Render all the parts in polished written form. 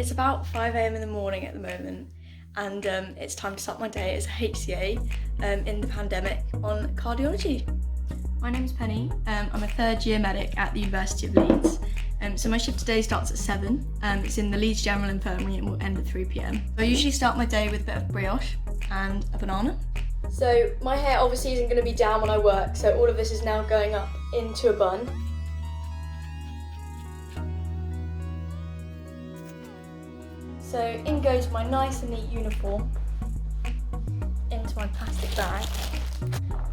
It's about 5 a.m. in the morning at the moment, and it's time to start my day as a HCA in the pandemic on cardiology. My name's Penny. I'm a third year medic at the University of Leeds. So my shift today starts at 7. It's in the Leeds General Infirmary and will end at 3 p.m. I usually start my day with a bit of brioche and a banana. So my hair obviously isn't going to be down when I work, so all of this is now going up into a bun. So in goes my nice and neat uniform into my plastic bag.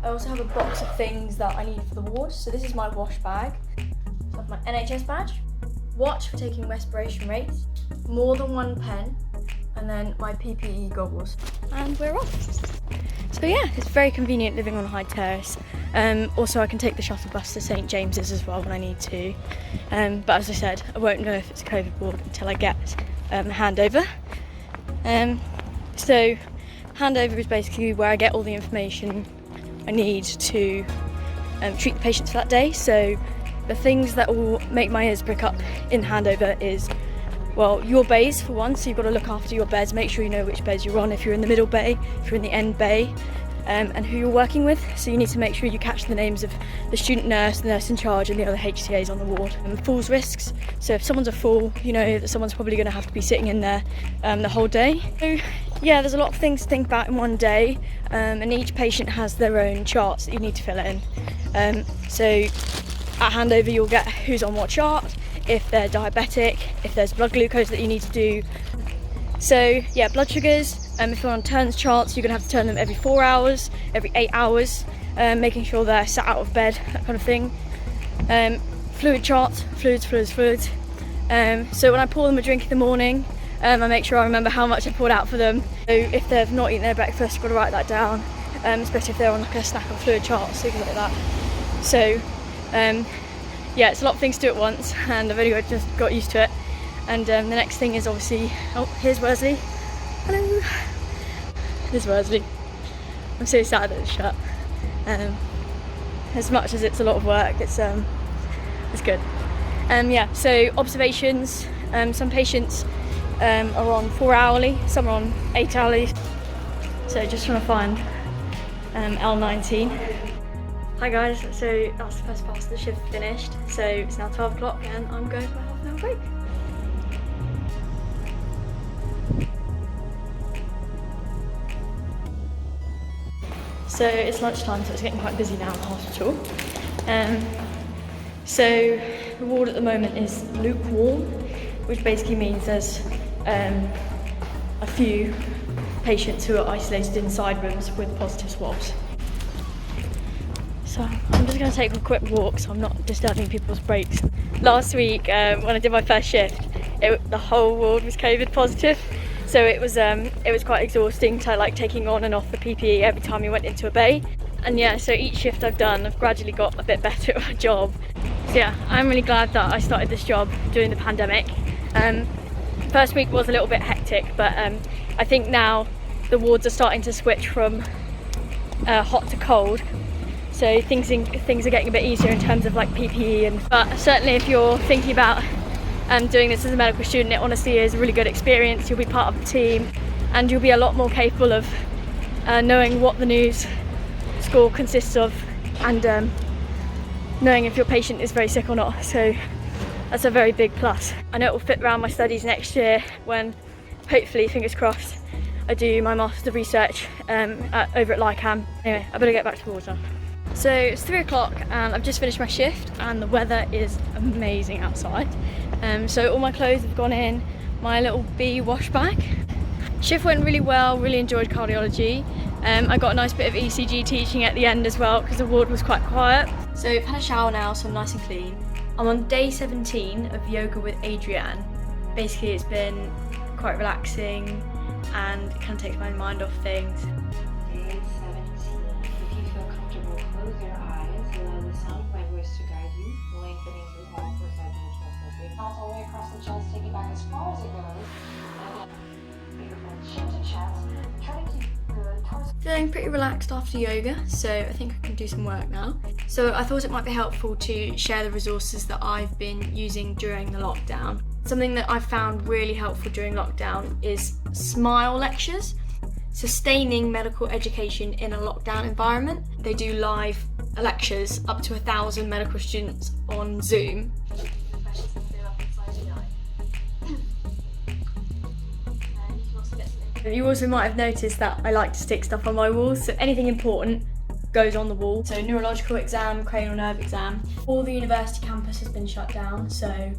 I also have a box of things that I need for the ward. So this is my wash bag. So I have my NHS badge, watch for taking respiration rates, more than one pen, and then my PPE goggles. And we're off. So yeah, it's very convenient living on Hyde Terrace. Also I can take the shuttle bus to St James's as well when I need to. But as I said, I won't know if it's a COVID ward until I get a handover. So handover is basically where I get all the information I need to treat the patients for that day. So the things that will make my ears prick up in handover is, well, your bays for one, so you've got to look after your beds, make sure you know which beds you're on, if you're in the middle bay, if you're in the end bay, and who you're working with. So you need to make sure you catch the names of the student nurse, the nurse in charge, and the other HCAs on the ward. And falls risks, so if someone's a fall, you know that someone's probably going to have to be sitting in there the whole day. So yeah, there's a lot of things to think about in one day, and each patient has their own charts that you need to fill in. So at handover you'll get who's on what chart, if they're diabetic, if there's blood glucose that you need to do. So yeah, blood sugars, if you're on turns charts, you're going to have to turn them every 4 hours, every 8 hours, making sure they're sat out of bed, that kind of thing. Fluid charts, fluids. So when I pour them a drink in the morning, I make sure I remember how much I poured out for them. So if they've not eaten their breakfast, I've got to write that down, especially if they're on like a snack or fluid chart, things like that. So yeah, it's a lot of things to do at once, and I've only just got used to it. And the next thing is obviously, oh, here's Worsley. Hello. Here's Worsley. I'm so sad that it's shut. As much as it's a lot of work, it's good. Yeah, so observations. Some patients are on 4 hourly, some are on 8 hourly. So just trying to find L19. Hi guys, so that's the first part of the shift finished. So it's now 12 o'clock and I'm going for a half an hour break. So it's lunchtime, so it's getting quite busy now in the hospital. So the ward at the moment is lukewarm, which basically means there's a few patients who are isolated in side rooms with positive swabs. So I'm just going to take a quick walk so I'm not disturbing people's breaks. Last week when I did my first shift, the whole ward was COVID positive. So it was quite exhausting to like taking on and off the PPE every time you went into a bay. And yeah, so each shift I've done, I've gradually got a bit better at my job. So yeah, I'm really glad that I started this job during the pandemic. First week was a little bit hectic, but I think now the wards are starting to switch from hot to cold. So things are getting a bit easier in terms of like PPE, but certainly if you're thinking about doing this as a medical student, it honestly is a really good experience. You'll be part of the team and you'll be a lot more capable of knowing what the news score consists of and knowing if your patient is very sick or not. So that's a very big plus. I know it will fit around my studies next year when hopefully, fingers crossed, I do my Master's of Research over at LICAM. Anyway, I better get back to the water. So it's 3 o'clock and I've just finished my shift and the weather is amazing outside. So all my clothes have gone in my little bee wash bag. Shift went really well, really enjoyed cardiology. I got a nice bit of ECG teaching at the end as well because the ward was quite quiet. So I've had a shower now, so I'm nice and clean. I'm on day 17 of yoga with Adrienne. Basically it's been quite relaxing and it kind of takes my mind off things. Day 17. If you feel comfortable, close your eyes, allow the sound of my voice to guide you, lengthening through all 4 sides of the chest. Big mouth all the way across the chest, take it back as far as it goes. Beautiful. Chin to chest. Try to keep the torso. Feeling pretty relaxed after yoga, so I think I can do some work now. So I thought it might be helpful to share the resources that I've been using during the lockdown. Something that I found really helpful during lockdown is SMILE lectures, sustaining medical education in a lockdown environment. They do live lectures, up to 1,000 medical students on Zoom. You also might have noticed that I like to stick stuff on my walls, so anything important goes on the wall. So neurological exam, cranial nerve exam. All the university campus has been shut down, so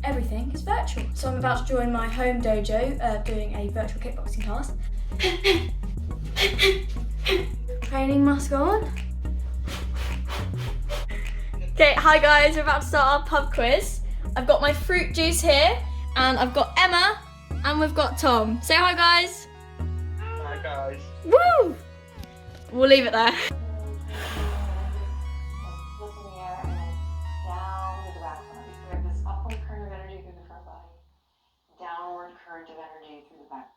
everything is virtual. So I'm about to join my home dojo, doing a virtual kickboxing class. Training mask on. Okay, hi guys, we're about to start our pub quiz. I've got my fruit juice here, and I've got Emma, and we've got Tom. Say hi guys. Hi guys. Woo! We'll leave it there. Flip in the air and then down to the back body. So we have this upward current of energy through the front body, downward current of energy through the back